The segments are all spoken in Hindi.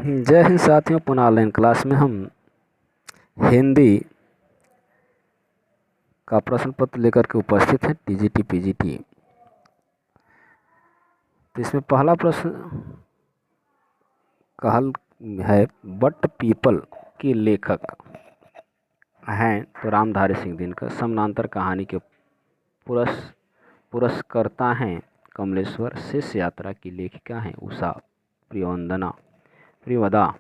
जय हिंद साथियों, पुनः ऑनलाइन क्लास में हम हिंदी का प्रश्न पत्र लेकर के उपस्थित हैं। TGT PGT. तो इसमें पहला प्रश्न का हल है, बट पीपल के लेखक हैं तो रामधारी सिंह दिनकर। समानांतर कहानी के पुरस्कर्ता हैं कमलेश्वर। शेष यात्रा की लेखिका हैं उषा प्रियवदा।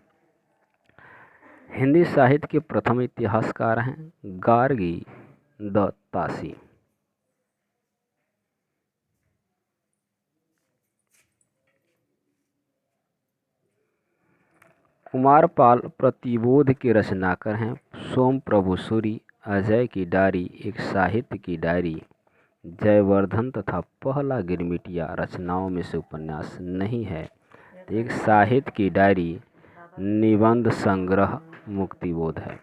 हिंदी साहित्य के प्रथम इतिहासकार हैं गार्गी दत्तासी। कुमारपाल प्रतिबोध के रचनाकार हैं सोम प्रभु सूरी। अजय की डायरी एक साहित्य की डायरी। जयवर्धन तथा पहला गिरमिटिया रचनाओं में से उपन्यास नहीं है। एक साहित्य की डायरी निबंध संग्रह मुक्तिबोध है।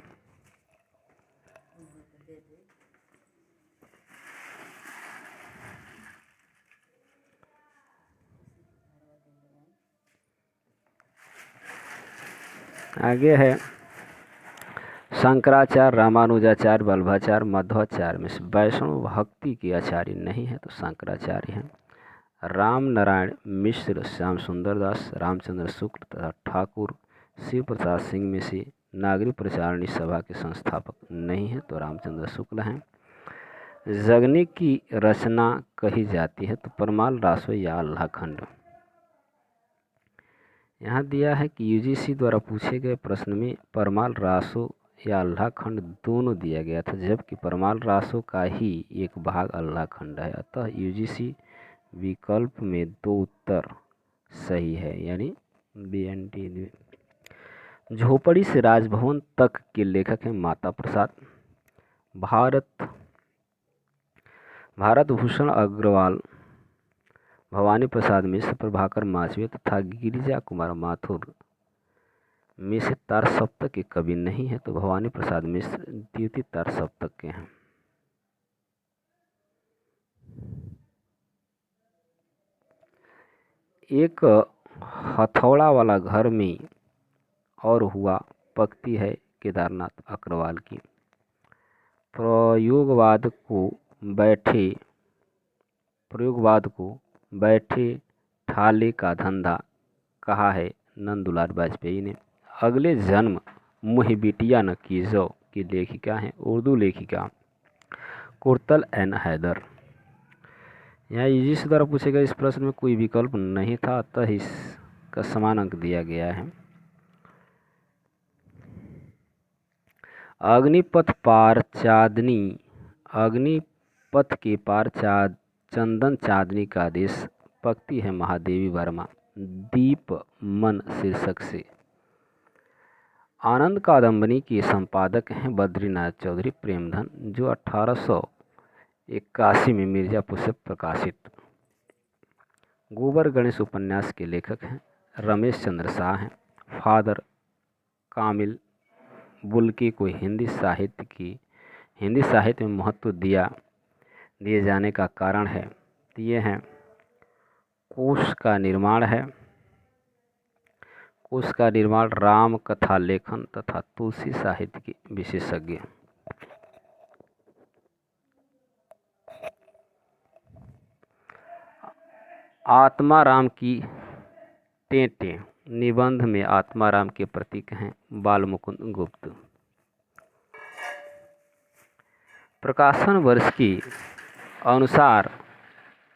आगे है, शंकराचार्य, रामानुजाचार्य, वल्लभाचार्य, मध्वाचार्य में से वैष्णव भक्ति के आचार्य नहीं है तो शंकराचार्य हैं। राम नारायण मिश्र, श्याम सुंदर दास, रामचंद्र शुक्ल तथा ठाकुर शिव प्रसाद सिंह में से नागरिक प्रचारणी सभा के संस्थापक नहीं है तो रामचंद्र शुक्ल हैं। जगनी की रचना कही जाती है तो परमाल रासो या अल्लाह खंड। यहाँ दिया है कि यूजीसी द्वारा पूछे गए प्रश्न में परमाल रासो या अल्लाह खंड दोनों दिया गया था, जबकि परमाल रासो का ही एक भाग अल्लाह खंड है। अतः यूजीसी विकल्प में दो उत्तर सही है, यानी BNT। झोपड़ी से राजभवन तक के लेखक हैं माता प्रसाद। भारत भूषण अग्रवाल, भवानी प्रसाद मिश्र, प्रभाकर माचवे तथा गिरिजा कुमार माथुर में से तार सप्तक के कवि नहीं है तो भवानी प्रसाद मिश्र द्वितीय तार सप्तक के हैं। एक हथौड़ा वाला घर में और हुआ पंक्ति है केदारनाथ अग्रवाल की। प्रयोगवाद को बैठे ठाले का धंधा कहा है नंदुलाल वाजपेयी ने। अगले जन्म मुह बिटिया न कीजो की लेखिका हैं उर्दू लेखिका कुर्तल एन हैदर। यहाँ यूजीसी द्वारा पूछे गए इस प्रश्न में कोई विकल्प नहीं था, अतः इसका समान अंक दिया गया है। अग्निपथ के पार चंदन चांदनी का देश पंक्ति है महादेवी वर्मा दीप मन शीर्षक से। आनंद कादम्बनी के संपादक हैं बद्रीनाथ चौधरी प्रेमधन, जो 1881 में मिर्जापुर से प्रकाशित। गोबर गणेश उपन्यास के लेखक हैं रमेश चंद्र शाह हैं। फादर कामिल बुल्के को हिंदी साहित्य में महत्व दिए जाने का कारण है तो ये हैं कोश का निर्माण, राम कथा लेखन तथा तुलसी साहित्य के विशेषज्ञ। आत्माराम की टेंटें निबंध में आत्माराम के प्रतीक हैं बालमुकुंद गुप्त। प्रकाशन वर्ष के अनुसार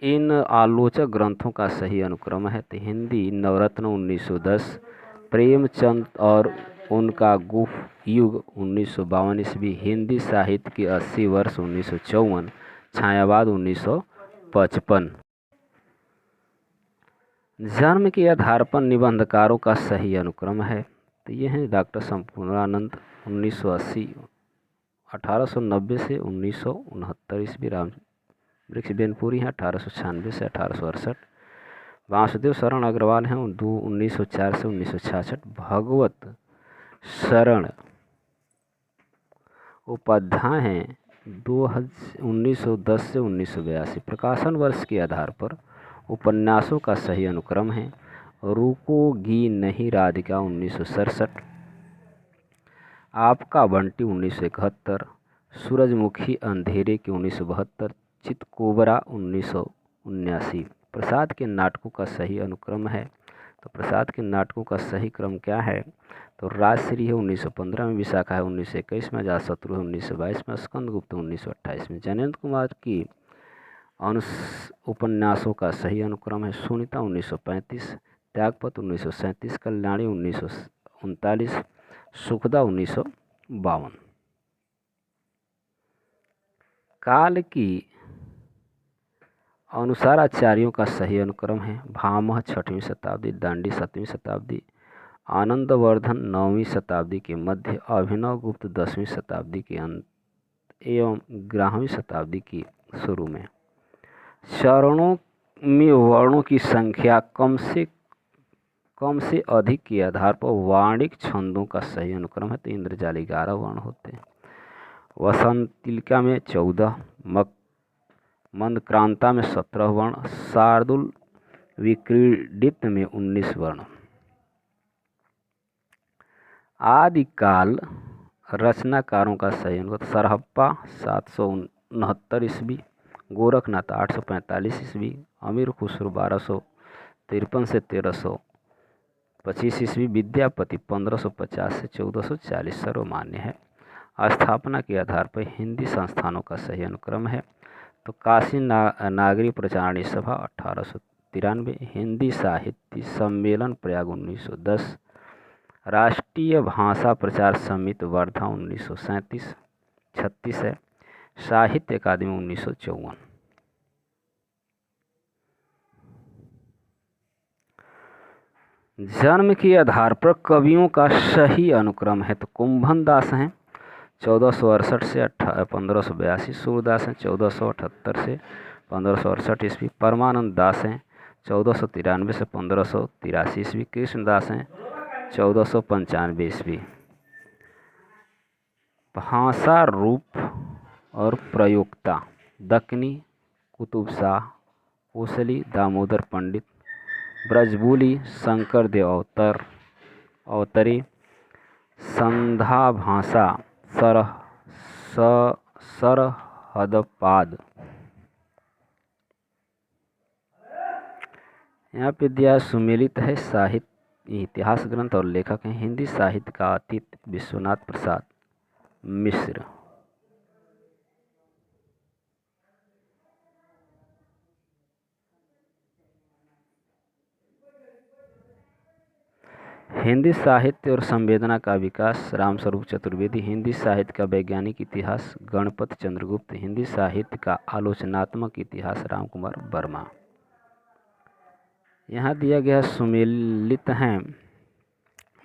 इन आलोचक ग्रंथों का सही अनुक्रम है तो हिंदी नवरत्न 1910, प्रेमचंद और उनका गुफ युग 1952 ईस्वी, हिंदी साहित्य के 80 वर्ष 1954, छायावाद 1955। जन्म के आधार पर निबंधकारों का सही अनुक्रम है तो ये हैं डॉक्टर संपूर्णानंद 1980, 1890 से 1969 ईस्वी, राम वृक्ष बेनपुरी हैं 1896 से 1868, वासुदेव शरण अग्रवाल हैं 1904 से 1966, भगवत शरण उपाध्याय हैं 1910 से 1982। प्रकाशन वर्ष के आधार पर उपन्यासों का सही अनुक्रम है रुकोगी नहीं राधिका 1967, आपका बंटी 1971, सूरजमुखी अंधेरे की 1972, चितकोबरा 1979। प्रसाद के नाटकों का सही अनुक्रम है, तो प्रसाद के नाटकों का सही क्रम क्या है? तो राजश्री है 1915 में, विशाखा है 1921 में, अजातशत्रु है 1922 में, स्कंदगुप्त 1928 में। जयनेंद्र कुमार की उपन्यासों का सही अनुक्रम है, सुनीता 1935, त्यागपत 1937, कल्याणी 1939, सुखदा 1952। काल की अनुसार आचार्यों का सही अनुक्रम है, भामह 6वीं शताब्दी, दांडी 7वीं शताब्दी, आनंदवर्धन 9वीं शताब्दी के मध्य, अभिनव गुप्त 10वीं शताब्दी के अंत एवं 11वीं शताब्दी की शुरू में। चरणों में वर्णों की संख्या कम से अधिक के आधार पर वाणिक छंदों का सही अनुक्रम है, तो इंद्रजाल 11 वर्ण होते हैं, वसंतिका में 14, मंदक्रांता में 17 वर्ण, शार्दुल विक्रीडित में 19 वर्ण। आदिकाल रचनाकारों का सही अनुक्रम, सरहप्पा 769 ईस्वी, गोरखनाथ 845 ईस्वी, अमीर खुसरो 1253 से 1325 ईस्वी, विद्यापति 1550 से 1440 सर्वमान्य है। स्थापना के आधार पर हिंदी संस्थानों का सही अनुक्रम है, तो काशी नागरी प्रचारणी सभा 1893, हिंदी साहित्य सम्मेलन प्रयाग 1910, राष्ट्रीय भाषा प्रचार समिति वर्धा 1937-36 है, साहित्य अकादमी 1954। जन्म के आधार पर कवियों का सही अनुक्रम है, तो कुंभन दास हैं 1468 से 1582, सूरदास हैं 1478 से 1568 ईस्वी, परमानंद दास हैं 1493 से 1583 ईस्वी, कृष्णदास हैं 1495 ईस्वी। भाषा, रूप और प्रयोक्ता, दक्कनी, कुतुब शाह, कोसली, दामोदर पंडित, ब्रजबुली, शंकरदेव अवतरी, संधा भाषा, सरहदपाद। यहाँ पे दिया सुमेलित है साहित्य इतिहास ग्रंथ और लेखक हैं हिंदी साहित्य का अतीत विश्वनाथ प्रसाद मिश्र। हिंदी साहित्य और संवेदना का विकास रामस्वरूप चतुर्वेदी। हिंदी साहित्य का वैज्ञानिक इतिहास गणपत चंद्रगुप्त। हिंदी साहित्य का आलोचनात्मक इतिहास रामकुमार वर्मा। यहाँ दिया गया सुमेलित हैं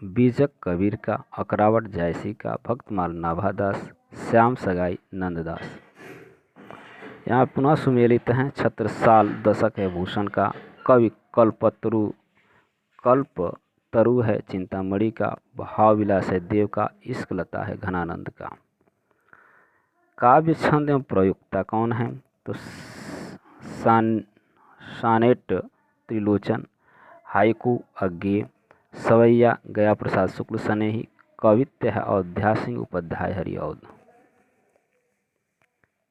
बीजक कबीर का, अकरावट जायसी का, भक्तमाल नाभादास, श्याम सगाई नंददास। यहाँ पुनः सुमेलित हैं छत्रसाल दशक है भूषण का, कवि कल्पतरु है चिंतामणि का, भावविलास है देव का, इश्क लता है घनानंद का। काव्य छंद एवं प्रयुक्ता कौन है? तो सानेट त्रिलोचन, हाइकू अज्ञेय, सवैया गया प्रसाद शुक्ल स्नेही, कवित्य है अयोध्या सिंह उपाध्याय हरिऔध।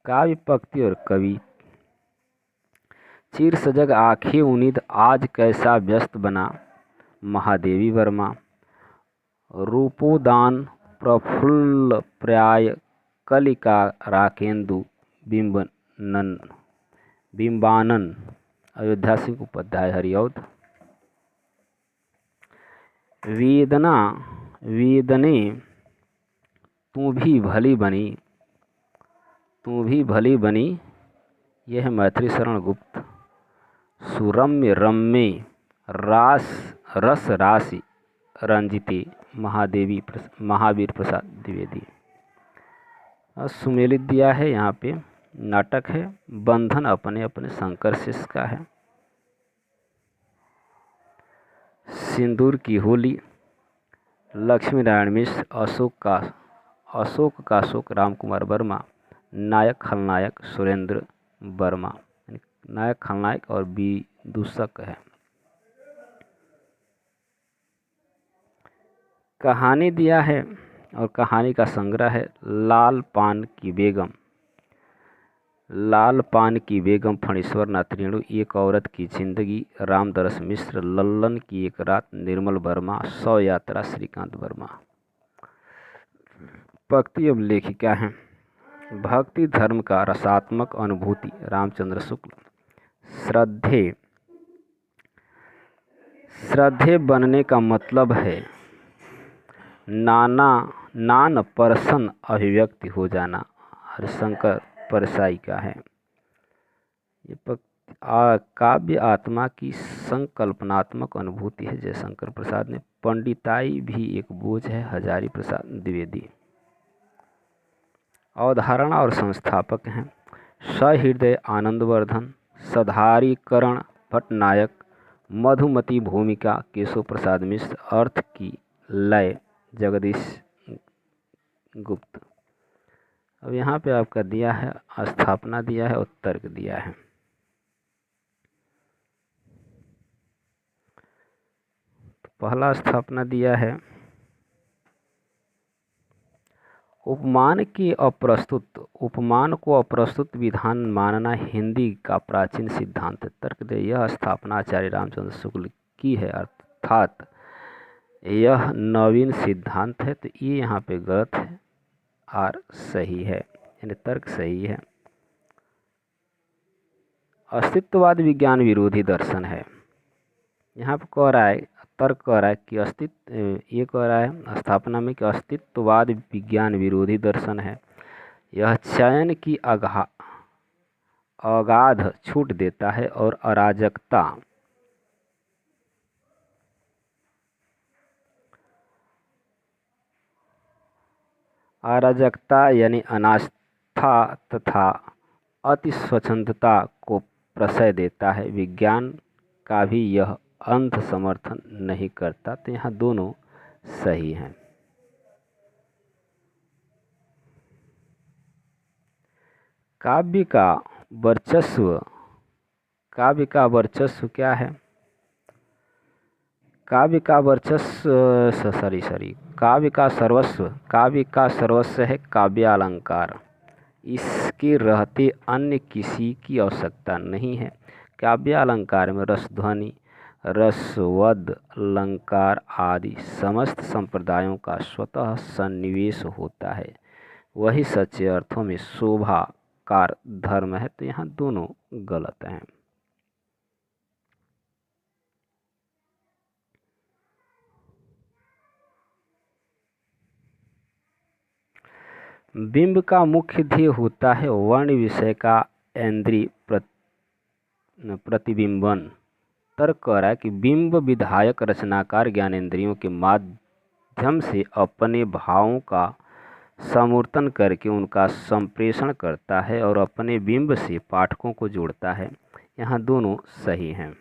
काव्य पंक्ति और कवि। चिर सजग आँखें उन्नीद आज कैसा व्यस्त बना, महादेवी वर्मा। रूपोदान प्रफुल्ल प्राय कलिका राकेंदु बिंबानन, अयोध्या सिंह उपाध्याय हरिऔध। वेदने तू भी भली बनी, यह मैथिली शरण गुप्त। सुरम्य रम्य रस राशि रंजिती, महावीर प्रसाद द्विवेदी। सुमेलित दिया है यहाँ पे, नाटक है बंधन अपने अपने शंकर शिष्य का है। सिंदूर की होली लक्ष्मी नारायण मिश्र, अशोक का शोक रामकुमार वर्मा, नायक खलनायक सुरेंद्र वर्मा। नायक खलनायक और विदूषक है। कहानी दिया है और कहानी का संग्रह है लाल पान की बेगम। लाल पान की बेगम, फणीश्वर नाथ रेणु, एक औरत की जिंदगी, रामदरस मिश्र, लल्लन की एक रात, निर्मल वर्मा, सौ यात्रा, श्रीकांत वर्मा। भक्ति अब लेखिका हैं। भक्ति धर्म का रसात्मक अनुभूति, रामचंद्र शुक्ल। श्रद्धे बनने का मतलब है नान परसन अभिव्यक्ति हो जाना। हरिशंकर परसाई का है। ये काव्य आत्मा की संकल्पनात्मक अनुभूति है। जयशंकर प्रसाद ने। पंडिताई भी एक बोझ है, हजारी प्रसाद द्विवेदी। अवधारणा और संस्थापक हैं सहृदय आनंदवर्धन, सधारीकरण भट्टनायक, मधुमती भूमिका केशव प्रसाद मिश्र, अर्थ की लय जगदीश गुप्त। अब यहाँ पे आपका दिया है स्थापना दिया है और तर्क दिया है। तो पहला स्थापना दिया है उपमान को अप्रस्तुत विधान मानना हिंदी का प्राचीन सिद्धांत है। तर्क दे यह स्थापना आचार्य रामचंद्र शुक्ल की है, अर्थात यह नवीन सिद्धांत है। तो ये यहाँ पे गलत है और सही है, यानी तर्क सही है। अस्तित्ववाद विज्ञान विरोधी दर्शन है। यहाँ पे कह रहा है, तर्क कह रहा है कि ये कह रहा है स्थापना में कि अस्तित्ववाद विज्ञान विरोधी दर्शन है। यह चयन की अगाध छूट देता है और अराजकता यानी अनास्था तथा अति स्वच्छंदता को प्रशय देता है। विज्ञान का भी यह अंध समर्थन नहीं करता। तो यहाँ दोनों सही हैं। काव्य का वर्चस्व क्या है? काव्य का सर्वस्व है काव्य अलंकार। इसके रहते अन्य किसी की आवश्यकता नहीं है। काव्य अलंकार में रसध्वनि, रसवद, अलंकार आदि समस्त संप्रदायों का स्वतः सन्निवेश होता है। वही सच्चे अर्थों में शोभाकार धर्म है। तो यहाँ दोनों गलत हैं। बिंब का मुख्य ध्येय होता है वर्ण विषय का इंद्रिय प्रतिबिंबन। तर्क कह रहा है कि बिंब विधायक रचनाकार ज्ञानेंद्रियों के माध्यम से अपने भावों का समूर्तन करके उनका संप्रेषण करता है और अपने बिंब से पाठकों को जोड़ता है। यहाँ दोनों सही हैं।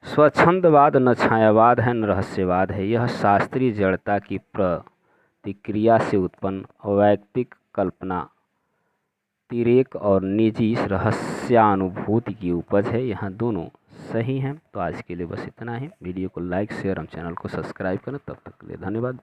स्वच्छंदवाद न छायावाद है न रहस्यवाद है। यह शास्त्रीय जड़ता की प्रतिक्रिया से उत्पन्न वैयक्तिक कल्पना, तिरेक और निजी रहस्यानुभूति की उपज है। यहाँ दोनों सही हैं। तो आज के लिए बस इतना ही। वीडियो को लाइक, शेयर और चैनल को सब्सक्राइब करें। तब तक के लिए धन्यवाद।